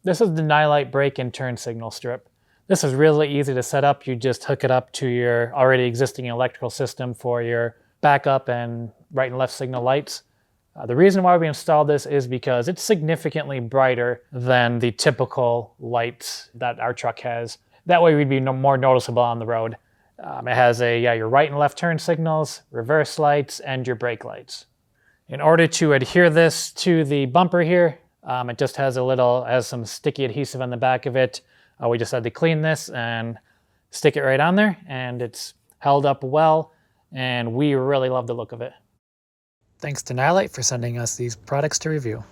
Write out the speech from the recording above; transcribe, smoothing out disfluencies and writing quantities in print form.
This is the Nilight brake and turn signal strip. This is really easy to set up. You just hook it up to your already existing electrical system for your backup and right and left signal lights. The reason why we installed this is because it's significantly brighter than the typical lights that our truck has. That way we'd be more noticeable on the road. It has your right and left turn signals, reverse lights, and your brake lights. In order to adhere this to the bumper here, it just has some sticky adhesive on the back of it. We just had to clean this and stick it right on there, and it's held up well, and we really love the look of it. Thanks to Nilight for sending us these products to review.